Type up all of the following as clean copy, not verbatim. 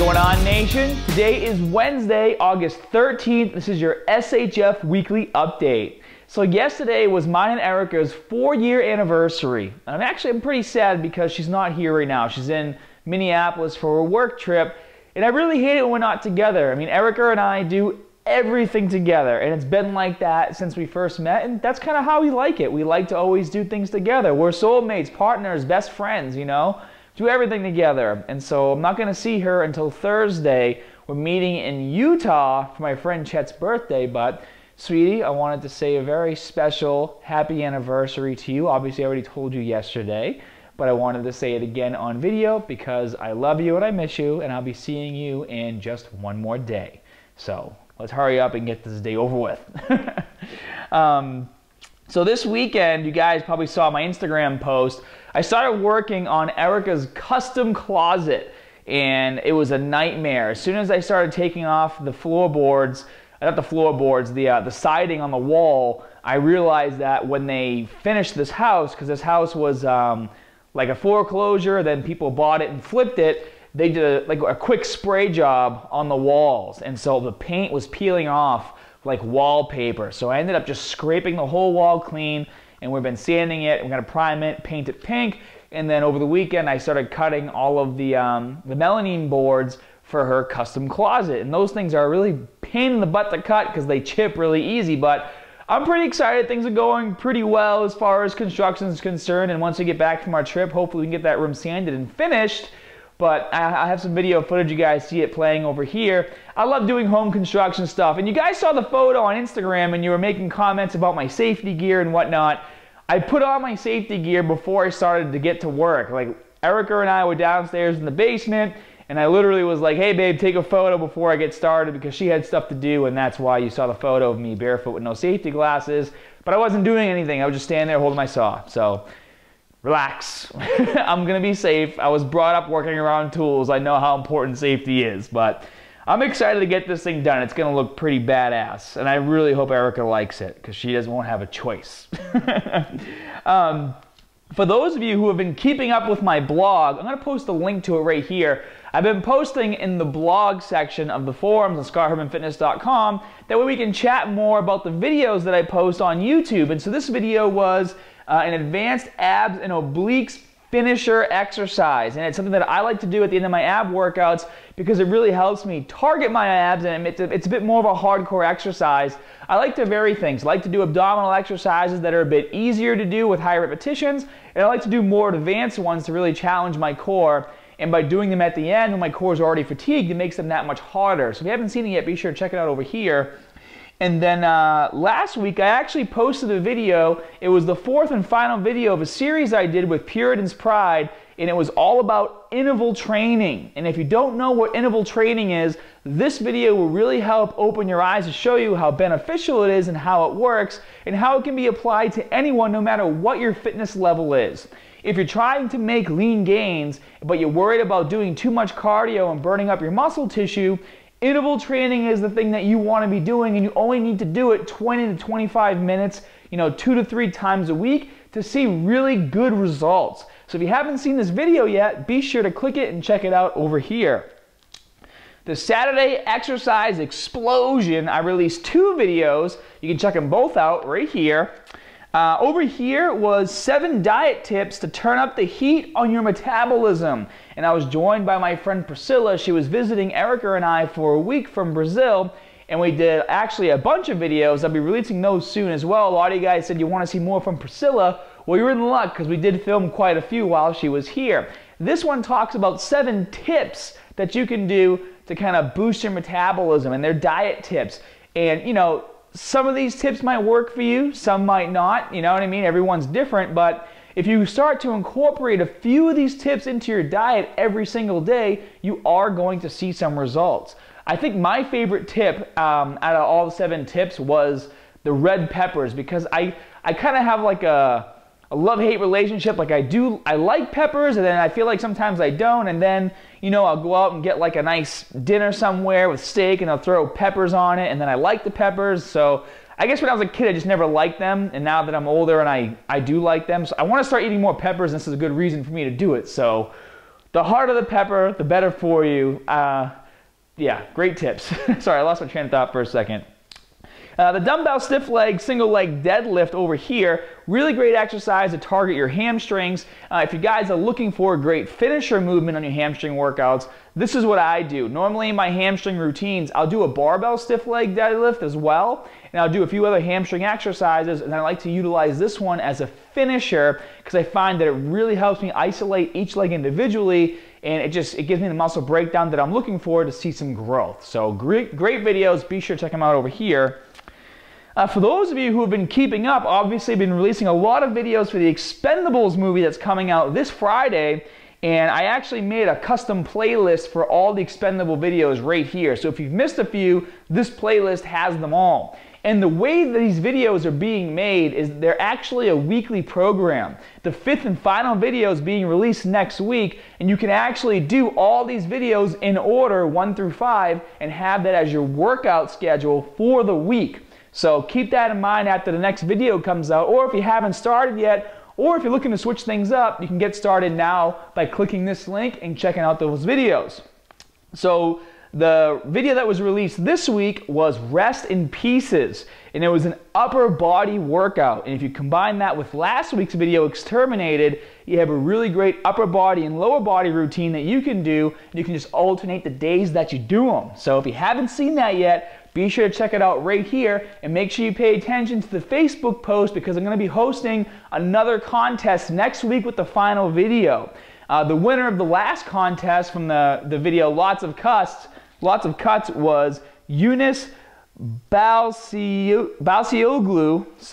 going on, nation? Today is Wednesday, August 13th. This is your SHF weekly update. So yesterday was mine and Erica's 4-year anniversary. And I'm pretty sad because she's not here right now. She's in Minneapolis for a work trip. And I really hate it when we're not together. I mean, Erica and I do everything together. And it's been like that since we first met. And that's kind of how we like it. We like to always do things together. We're soulmates, partners, best friends, you know? Do everything together. And so I'm not going to see her until Thursday. We're meeting in Utah for my friend Chet's birthday. But, sweetie, I wanted to say a very special happy anniversary to you. Obviously, I already told you yesterday. But I wanted to say it again on video because I love you and I miss you. And I'll be seeing you in just one more day. So let's hurry up and get this day over with. So this weekend, you guys probably saw my Instagram post. I started working on Erica's custom closet, and it was a nightmare. As soon as I started taking off the floorboards, not the floorboards, the siding on the wall, I realized that when they finished this house, because this house was like a foreclosure, then people bought it and flipped it, they did a quick spray job on the walls, and so the paint was peeling off like wallpaper. So I ended up just scraping the whole wall clean, and we've been sanding it. We're gonna prime it, paint it pink, and then over the weekend I started cutting all of the melamine boards for her custom closet. And those things are a really pain in the butt to cut because they chip really easy, but I'm pretty excited. Things are going pretty well as far as construction is concerned, and once we get back from our trip, hopefully we can get that room sanded and finished. But I have some video footage, you guys see it playing over here. I love doing home construction stuff. And you guys saw the photo on Instagram and you were making comments about my safety gear and whatnot. I put on my safety gear before I started to get to work. Like, Erica and I were downstairs in the basement, and I literally was like, hey babe, take a photo before I get started, because she had stuff to do, and that's why you saw the photo of me barefoot with no safety glasses. But I wasn't doing anything. I was just standing there holding my saw. So relax. I'm gonna be safe. I was brought up working around tools. I know how important safety is, but I'm excited to get this thing done. It's gonna look pretty badass, and I really hope Erica likes it because she won't have a choice. For those of you who have been keeping up with my blog, I'm gonna post a link to it right here. I've been posting in the blog section of the forums on scotthermanfitness.com. That way we can chat more about the videos that I post on YouTube. And so this video was an advanced abs and obliques finisher exercise, and it's something that I like to do at the end of my ab workouts because it really helps me target my abs, and it's a bit more of a hardcore exercise. I like to vary things. I like to do abdominal exercises that are a bit easier to do with high repetitions, and I like to do more advanced ones to really challenge my core. And by doing them at the end when my core is already fatigued, it makes them that much harder. So if you haven't seen it yet, be sure to check it out over here. And then last week, I actually posted a video. It was the 4th and final video of a series I did with Puritan's Pride, and it was all about interval training. And if you don't know what interval training is, this video will really help open your eyes to show you how beneficial it is and how it works, and how it can be applied to anyone no matter what your fitness level is. If you're trying to make lean gains, but you're worried about doing too much cardio and burning up your muscle tissue, interval training is the thing that you want to be doing, and you only need to do it 20 to 25 minutes, 2 to 3 times a week to see really good results. So if you haven't seen this video yet, be sure to click it and check it out over here. The Saturday Exercise Explosion, I released 2 videos. You can check them both out right here. Over here was 7 diet tips to turn up the heat on your metabolism. And I was joined by my friend Priscilla. She was visiting Erica and I for a week from Brazil. And we did actually a bunch of videos. I'll be releasing those soon as well. A lot of you guys said you want to see more from Priscilla. Well, you're in luck because we did film quite a few while she was here. This one talks about 7 tips that you can do to kind of boost your metabolism, and they're diet tips. And, some of these tips might work for you, some might not, you know what I mean? Everyone's different, but if you start to incorporate a few of these tips into your diet every single day, you are going to see some results. I think my favorite tip out of all the 7 tips was the red peppers, because I kind of have like a love-hate relationship. Like I like peppers, and then I feel like sometimes I don't, and then I'll go out and get like a nice dinner somewhere with steak, and I'll throw peppers on it, and then I like the peppers. So I guess when I was a kid, I just never liked them, and now that I'm older and I do like them, so I want to start eating more peppers, and this is a good reason for me to do it. So the hotter the pepper, the better for you. Yeah, great tips. Sorry, I lost my train of thought for a second. The dumbbell stiff leg, single leg deadlift over here, really great exercise to target your hamstrings. If you guys are looking for a great finisher movement on your hamstring workouts, this is what I do. Normally in my hamstring routines, I'll do a barbell stiff leg deadlift as well, and I'll do a few other hamstring exercises, and I like to utilize this one as a finisher because I find that it really helps me isolate each leg individually, and it gives me the muscle breakdown that I'm looking for to see some growth. So great videos. Be sure to check them out over here. For those of you who have been keeping up, obviously I've been releasing a lot of videos for the Expendables movie that's coming out this Friday, and I actually made a custom playlist for all the Expendable videos right here. So if you've missed a few, this playlist has them all. And the way that these videos are being made is they're actually a weekly program. The 5th and final video is being released next week, and you can actually do all these videos in order 1 through 5 and have that as your workout schedule for the week. So keep that in mind after the next video comes out, or if you haven't started yet, or if you're looking to switch things up, you can get started now by clicking this link and checking out those videos. So the video that was released this week was Rest in Pieces, and it was an upper body workout. And if you combine that with last week's video, Exterminated, you have a really great upper body and lower body routine that you can do, and you can just alternate the days that you do them. So if you haven't seen that yet, be sure to check it out right here, and make sure you pay attention to the Facebook post because I'm going to be hosting another contest next week with the final video. The winner of the last contest from the video Lots of Cuts was Eunice Balcioglu.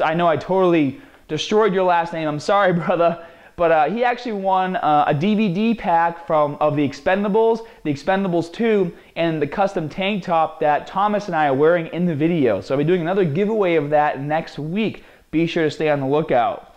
I know I totally destroyed your last name. I'm sorry, brother. But he actually won a DVD pack of the Expendables 2, and the custom tank top that Thomas and I are wearing in the video. So I'll be doing another giveaway of that next week. Be sure to stay on the lookout.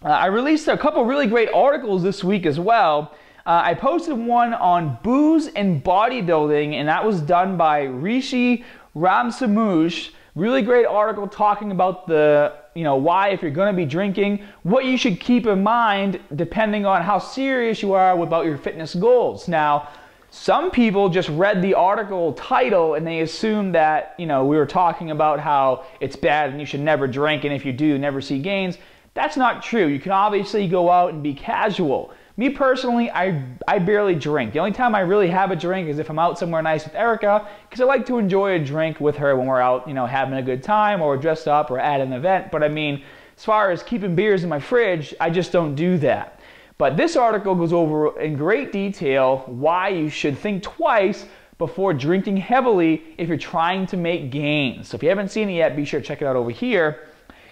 I released a couple really great articles this week as well. I posted one on booze and bodybuilding, and that was done by Rishi Ramsamush. Really great article talking about why, if you're going to be drinking, what you should keep in mind depending on how serious you are about your fitness goals. Now, some people just read the article title and they assumed that, we were talking about how it's bad and you should never drink, and if you do, never see gains. That's not true. You can obviously go out and be casual. Me personally, I barely drink. The only time I really have a drink is if I'm out somewhere nice with Erica, because I like to enjoy a drink with her when we're out, having a good time, or dressed up, or at an event. But I mean, as far as keeping beers in my fridge, I just don't do that. But this article goes over in great detail why you should think twice before drinking heavily if you're trying to make gains. So if you haven't seen it yet, be sure to check it out over here.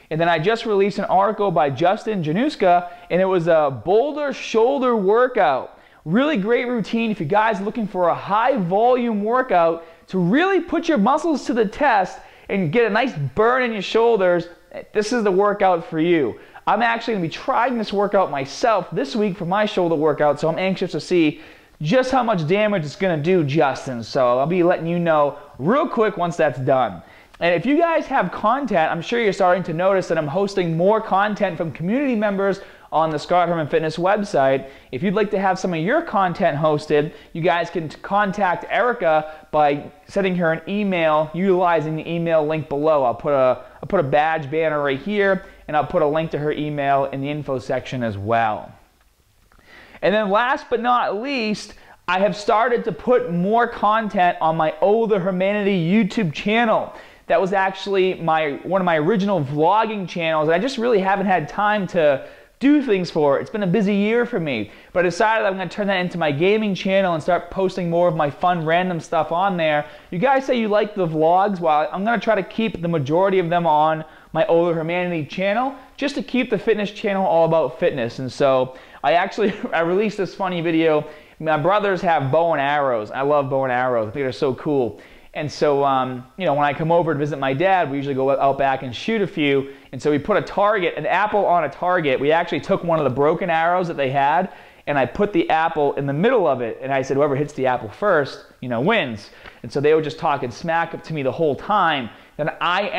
And then I just released an article by Justin Januska, and it was a Boulder shoulder workout. Really great routine if you guys are looking for a high volume workout to really put your muscles to the test and get a nice burn in your shoulders. This is the workout for you. I'm actually going to be trying this workout myself this week for my shoulder workout, so I'm anxious to see just how much damage it's going to do, Justin. So I'll be letting you know real quick once that's done. And if you guys have content, I'm sure you're starting to notice that I'm hosting more content from community members on the Scott Herman Fitness website. If you'd like to have some of your content hosted, you guys can contact Erica by sending her an email utilizing the email link below. I'll put a badge banner right here, and I'll put a link to her email in the info section as well. And then last but not least, I have started to put more content on my OhTheHermanity YouTube channel. That was actually one of my original vlogging channels, and I just really haven't had time to do things for it. It's been a busy year for me, but I decided I'm going to turn that into my gaming channel and start posting more of my fun random stuff on there. You guys say you like the vlogs, well, I'm going to try to keep the majority of them on my OhTheHermanity channel, just to keep the fitness channel all about fitness. And so I released this funny video. My brothers have bow and arrows. I love bow and arrows. I think they're so cool. And so, when I come over to visit my dad, we usually go out back and shoot a few. And so we put an apple on a target. We actually took one of the broken arrows that they had, and I put the apple in the middle of it. And I said, whoever hits the apple first, wins. And so they were just talking smack up to me the whole time. Then I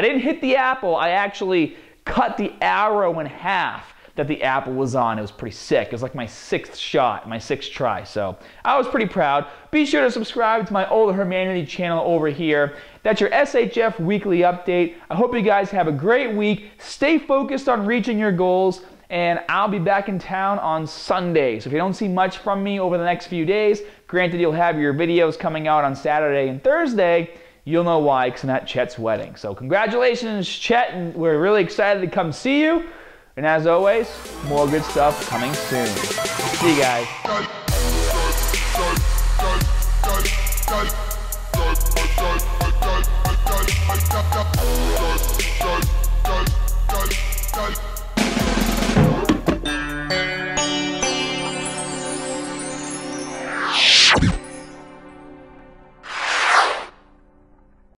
didn't hit the apple. I actually cut the arrow in half. that the apple was on. It was pretty sick. It was like my 6th shot, my 6th try. So I was pretty proud. Be sure to subscribe to my OhTheHermanity channel over here. That's your SHF weekly update. I hope you guys have a great week. Stay focused on reaching your goals. And I'll be back in town on Sunday. So if you don't see much from me over the next few days, granted you'll have your videos coming out on Saturday and Thursday, you'll know why, because I'm at Chet's wedding. So congratulations, Chet, and we're really excited to come see you. And as always, more good stuff coming soon. See you guys.